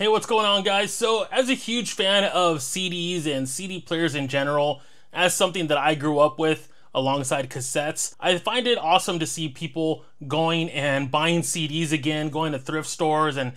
Hey, what's going on, guys? So, as a huge fan of CDs and CD players in general, as something that I grew up with alongside cassettes, I find it awesome to see people going and buying CDs again, going to thrift stores and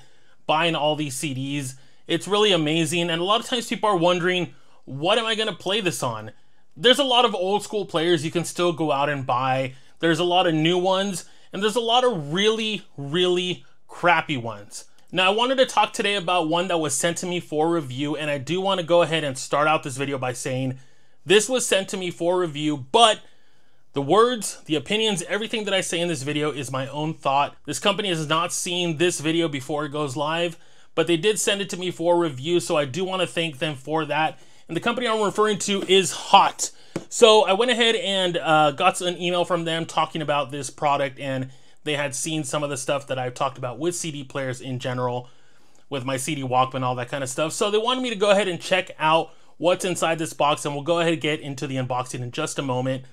buying all these CDs. It's really amazing, and a lot of times people are wondering, what am I going to play this on? There's a lot of old school players you can still go out and buy. There's a lot of new ones, and there's a lot of really crappy ones. Now, I wanted to talk today about one that was sent to me for review, and I do want to go ahead and start out this video by saying this was sent to me for review, but the words, the opinions, everything that I say in this video is my own thought. This company has not seen this video before it goes live, but they did send it to me for review, so I do want to thank them for that. And the company I'm referring to is HOTT. So I went ahead and got an email from them talking about this product, and they had seen some of the stuff that I've talked about with CD players in general, with my CD Walkman, all that kind of stuff. So they wanted me to go ahead and check out what's inside this box, and we'll go ahead and get into the unboxing in just a moment.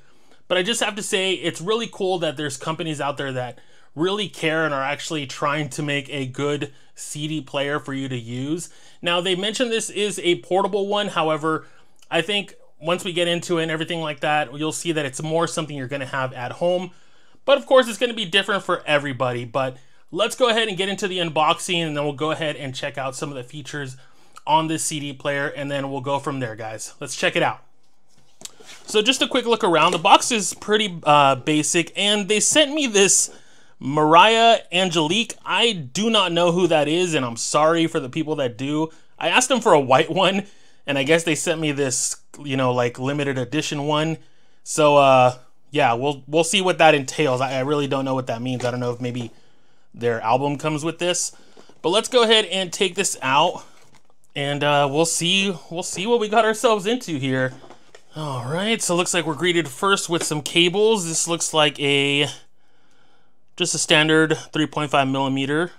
But I just have to say, it's really cool that there's companies out there that really care and are actually trying to make a good CD player for you to use. Now, they mentioned this is a portable one. However, I think once we get into it and everything like that, you'll see that it's more something you're going to have at home. But of course, it's going to be different for everybody. But let's go ahead and get into the unboxing, and then we'll go ahead and check out some of the features on this CD player, and then we'll go from there, guys. Let's check it out. So just a quick look around. The box is pretty basic, and they sent me this Mariah Angelique. I do not know who that is, and I'm sorry for the people that do. I asked them for a white one, and I guess they sent me this, you know, like limited edition one. So yeah, we'll see what that entails. I really don't know what that means. I don't know if maybe their album comes with this. But let's go ahead and take this out, and we'll see what we got ourselves into here. All right, so it looks like we're greeted first with some cables. This looks like just a standard 3.5 millimeter,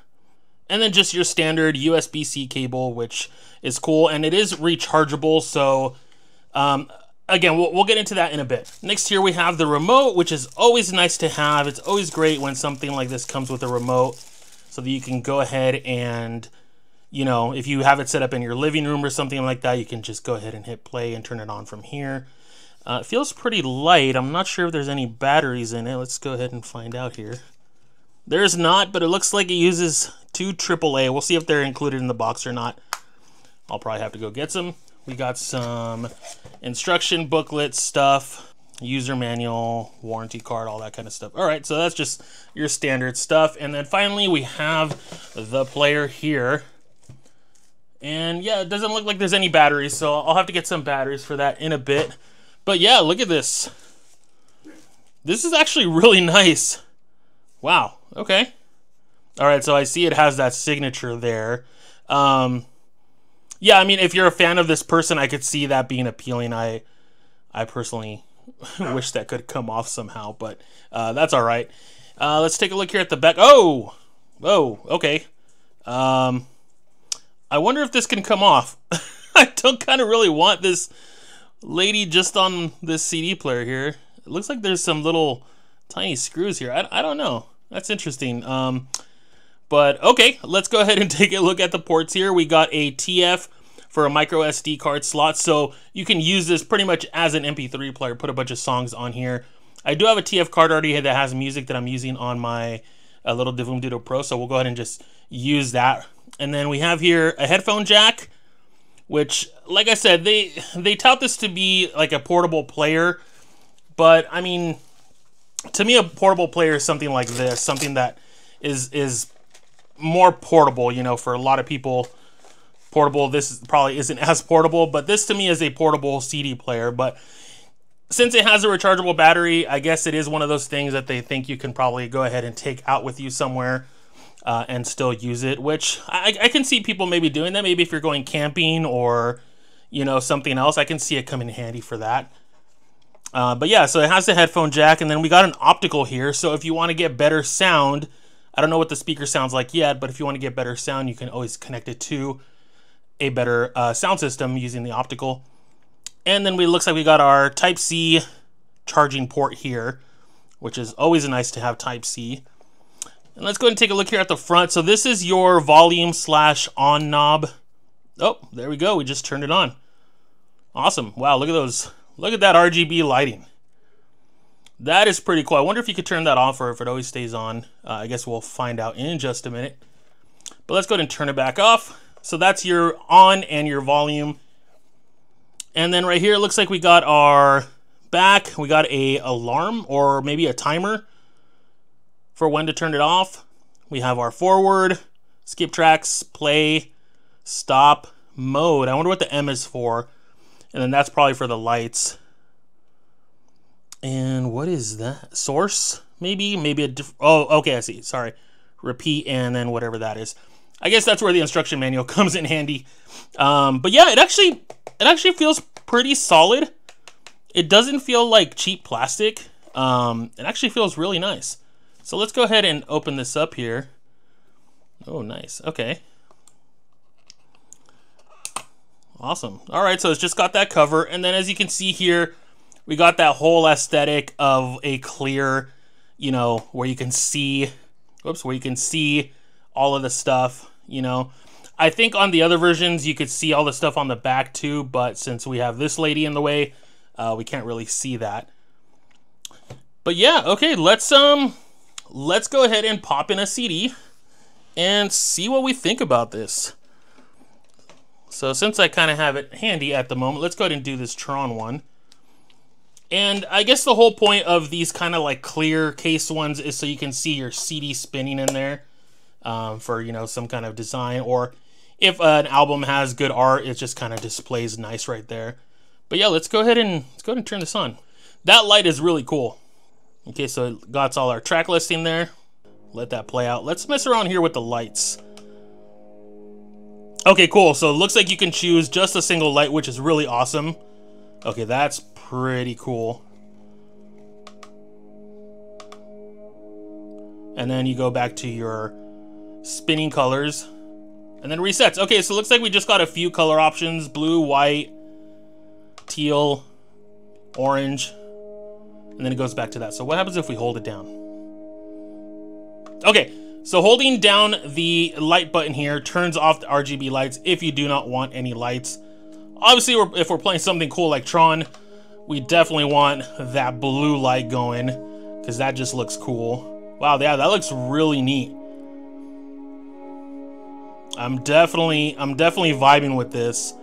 and then just your standard USB-C cable, which is cool, and it is rechargeable. So again, we'll get into that in a bit. Next here we have the remote, which is always nice to have. It's always great when something like this comes with a remote, so that you can go ahead and, you know, if you have it set up in your living room or something like that, you can just go ahead and hit play and turn it on from here. It feels pretty light. I'm not sure if there's any batteries in it. Let's go ahead and find out here. There's not, but it looks like it uses 2 AAA. We'll see if they're included in the box or not. I'll probably have to go get some. We got some instruction booklet stuff, user manual, warranty card, all that kind of stuff. All right, so that's just your standard stuff. And then finally, we have the player here. And yeah, it doesn't look like there's any batteries, so I'll have to get some batteries for that in a bit. But yeah, look at this. This is actually really nice. Wow, okay. All right, so I see it has that signature there. Yeah, I mean, if you're a fan of this person, I could see that being appealing. I personally wish that could come off somehow, but that's all right. Let's take a look here at the back. Oh, okay. I wonder if this can come off. I don't kind of really want this lady just on this CD player here. It looks like there's some little tiny screws here. I don't know. That's interesting. But okay, let's go ahead and take a look at the ports here. We got a TF for a micro SD card slot, so you can use this pretty much as an MP3 player, put a bunch of songs on here. I do have a TF card already that has music that I'm using on my little Divoom Ditto Pro, so we'll go ahead and just use that. And then we have here a headphone jack, which, like I said, they tout this to be like a portable player, but I mean, to me, a portable player is something like this, something that is more portable. You know, for a lot of people, portable, this probably isn't as portable, but this to me is a portable CD player. But since it has a rechargeable battery, I guess it is one of those things that they think you can probably go ahead and take out with you somewhere and still use it, which I can see people maybe doing that. Maybe if you're going camping or, you know, something else, I can see it coming in handy for that. But yeah, so it has the headphone jack, and then we got an optical here. So if you want to get better sound, I don't know what the speaker sounds like yet, but if you want to get better sound, you can always connect it to a better sound system using the optical. And then it looks like we got our Type-C charging port here, which is always nice to have Type-C. And let's go ahead and take a look here at the front. So this is your volume slash on knob. Oh, there we go. We just turned it on. Awesome. Wow, look at those. Look at that RGB lighting. That is pretty cool. I wonder if you could turn that off or if it always stays on. I guess we'll find out in just a minute. But let's go ahead and turn it back off. So that's your on and your volume. And then right here, it looks like we got our back. We got a alarm or maybe a timer for when to turn it off. We have our forward, skip tracks, play, stop, mode. I wonder what the M is for. And then that's probably for the lights. And what is that? Source? Maybe a different... Oh, okay, I see. Sorry. Repeat and then whatever that is. I guess that's where the instruction manual comes in handy. But yeah, it actually feels pretty solid. It doesn't feel like cheap plastic. It actually feels really nice. So let's go ahead and open this up here. Oh, nice. Okay. Awesome. All right, so it's just got that cover. And then as you can see here, we got that whole aesthetic of a clear, you know, where you can see, where you can see all of the stuff, you know. I think on the other versions, you could see all the stuff on the back too, but since we have this lady in the way, we can't really see that. But yeah, okay, let's go ahead and pop in a CD and see what we think about this. So since I kind of have it handy at the moment, let's go ahead and do this Tron one. And I guess the whole point of these kind of like clear case ones is so you can see your CD spinning in there for, you know, some kind of design. Or if an album has good art, it just kind of displays nice right there. But yeah, let's go ahead and turn this on. That light is really cool. Okay, so it got all our track listing there. Let that play out. Let's mess around here with the lights. Okay, cool. So it looks like you can choose just a single light, which is really awesome. Okay, that's pretty cool. And then you go back to your spinning colors and then resets. Okay, so it looks like we just got a few color options: blue, white, teal, orange, and then it goes back to that. So what happens if we hold it down? Okay, so holding down the light button here turns off the RGB lights if you do not want any lights. Obviously, if we're playing something cool like Tron, we definitely want that blue light going because that just looks cool. Wow, yeah, that looks really neat. I'm definitely vibing with this.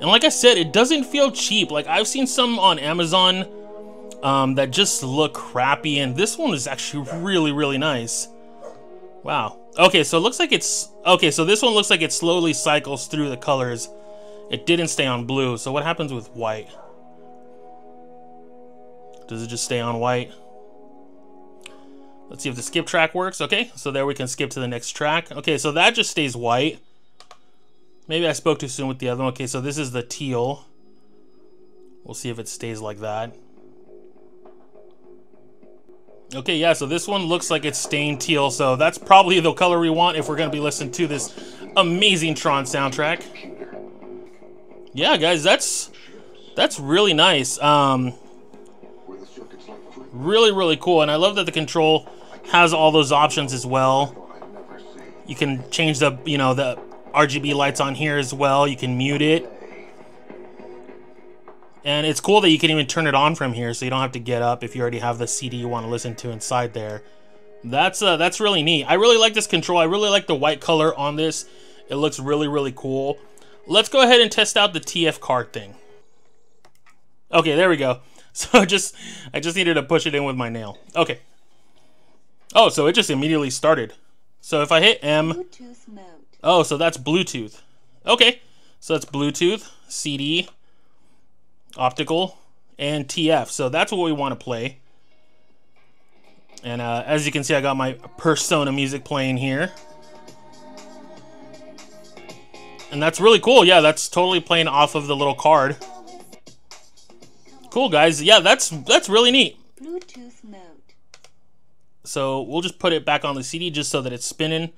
And like I said, it doesn't feel cheap. Like I've seen some on Amazon that just look crappy, and this one is actually really, really nice. Wow. Okay, so it looks like it's... Okay, so this one looks like it slowly cycles through the colors. It didn't stay on blue, so what happens with white? Does it just stay on white? Let's see if the skip track works. Okay, so there we can skip to the next track. Okay, so that just stays white. Maybe I spoke too soon with the other one. Okay, so this is the teal. We'll see if it stays like that. Okay, yeah, so this one looks like it's staying teal, so that's probably the color we want if we're going to be listening to this amazing Tron soundtrack. Yeah, guys, that's really nice. Really, really cool, and I love that the control has all those options as well. You can change the, you know, the RGB lights on here as well. You can mute it. And it's cool that you can even turn it on from here, so you don't have to get up if you already have the CD you want to listen to inside there. That's really neat. I really like this control. I really like the white color on this. It looks really, really cool. Let's go ahead and test out the TF card thing. Okay, there we go. So I just needed to push it in with my nail. Okay. Oh, so it just immediately started. So if I hit M... Bluetooth mode. Oh, so that's Bluetooth. Okay. So that's Bluetooth, CD, optical, and TF. So that's what we want to play. And as you can see, I got my Persona music playing here. And that's really cool. Yeah, that's totally playing off of the little card. Cool, guys. Yeah, that's really neat. Bluetooth mode. So we'll just put it back on the CD just so that it's spinning.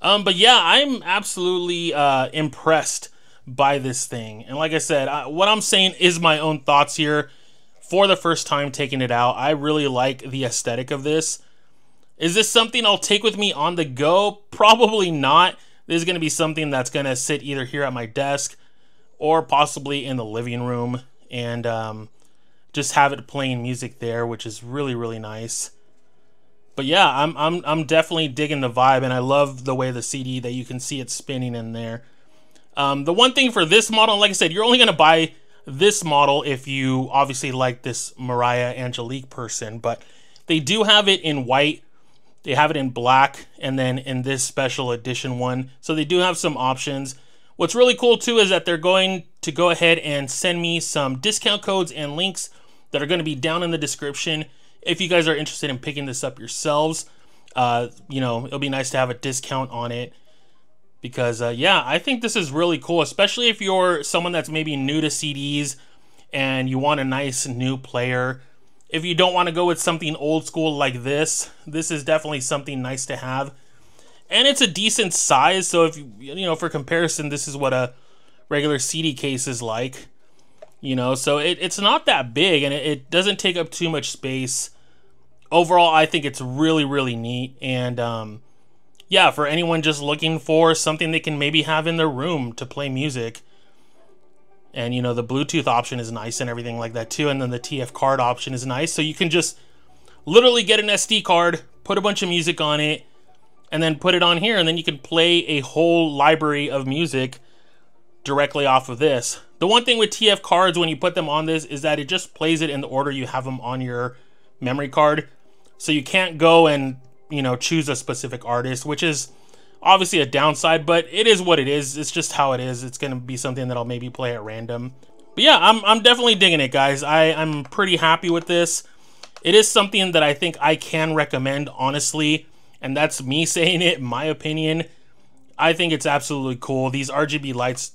But yeah, I'm absolutely impressed by this thing. And like I said, what I'm saying is my own thoughts here. for the first time taking it out. I really like the aesthetic of this. Is this something I'll take with me on the go? Probably not. This is going to be something that's going to sit either here at my desk or possibly in the living room and just have it playing music there, which is really, really nice. But yeah, I'm definitely digging the vibe, and I love the way the CD that you can see it spinning in there. The one thing for this model, like I said, you're only going to buy this model if you obviously like this Mariah Angelique person, but they do have it in white, they have it in black, and then in this special edition one. So they do have some options. What's really cool too is that they're going to go ahead and send me some discount codes and links that are going to be down in the description if you guys are interested in picking this up yourselves. You know, it'll be nice to have a discount on it. Because, yeah, I think this is really cool, especially if you're someone that's maybe new to CDs and you want a nice new player. If you don't want to go with something old school like this is definitely something nice to have. And it's a decent size, so if you know, for comparison, this is what a regular CD case is like. You know, so it's not that big, and it doesn't take up too much space. Overall, I think it's really, really neat, and yeah, for anyone just looking for something they can maybe have in their room to play music. And, you know, the Bluetooth option is nice and everything like that too. And then the TF card option is nice. So you can just literally get an SD card, put a bunch of music on it, and then put it on here. And then you can play a whole library of music directly off of this. The one thing with TF cards when you put them on this is that it just plays it in the order you have them on your memory card. So you can't go and, you know, choose a specific artist, which is obviously a downside, but it is what it is. It's just how it is. It's going to be something that I'll maybe play at random. But yeah, I'm definitely digging it, guys. I'm pretty happy with this. It is something that I think I can recommend, honestly, and that's me saying it, in my opinion. I think it's absolutely cool. These RGB lights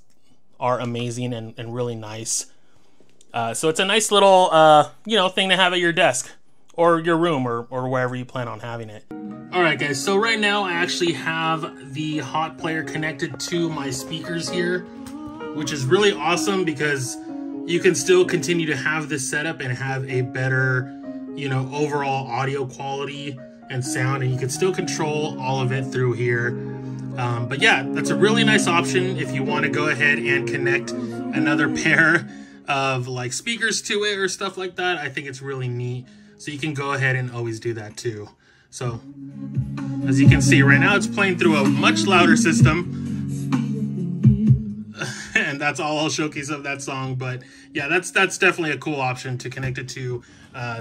are amazing and really nice. So it's a nice little, you know, thing to have at your desk or your room or wherever you plan on having it. Alright guys, so right now I actually have the HOTT player connected to my speakers here, which is really awesome because you can still continue to have this setup and have a better, you know, overall audio quality and sound, and you can still control all of it through here. But yeah, that's a really nice option if you want to go ahead and connect another pair of like speakers to it or stuff like that. I think it's really neat. So you can go ahead and always do that too. So as you can see right now, it's playing through a much louder system. And that's all I'll showcase of that song. But yeah, that's definitely a cool option to connect it to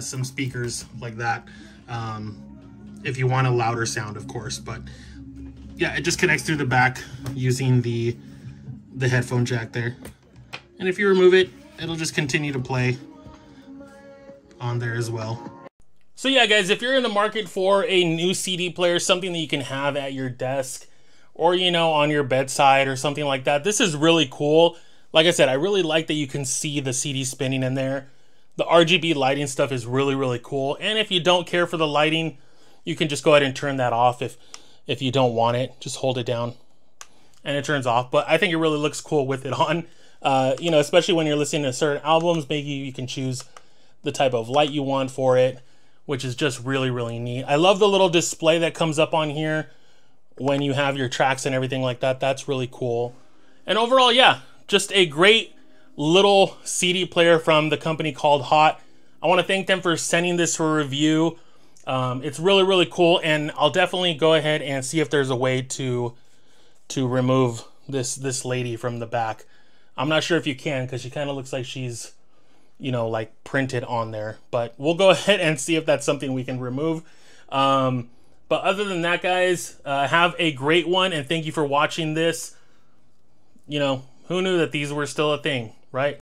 some speakers like that. If you want a louder sound, of course. But yeah, it just connects through the back using the headphone jack there. And if you remove it, it'll just continue to play on there as well. So yeah, guys, if you're in the market for a new CD player, something that you can have at your desk or, you know, on your bedside or something like that, this is really cool. Like I said, I really like that you can see the CD spinning in there. The RGB lighting stuff is really, really cool. And if you don't care for the lighting, you can just go ahead and turn that off if you don't want it. Just hold it down and it turns off. But I think it really looks cool with it on. You know, especially when you're listening to certain albums, maybe you can choose the type of light you want for it, which is just really, really neat. I love the little display that comes up on here when you have your tracks and everything like that. That's really cool. And overall, yeah, just a great little CD player from the company called HOTT. I want to thank them for sending this for review. It's really, really cool, and I'll definitely go ahead and see if there's a way to remove this lady from the back. I'm not sure if you can, because she kind of looks like she's, you know, like printed on there, but we'll go ahead and see if that's something we can remove. But other than that, guys, have a great one, and thank you for watching this. You know, who knew that these were still a thing, right?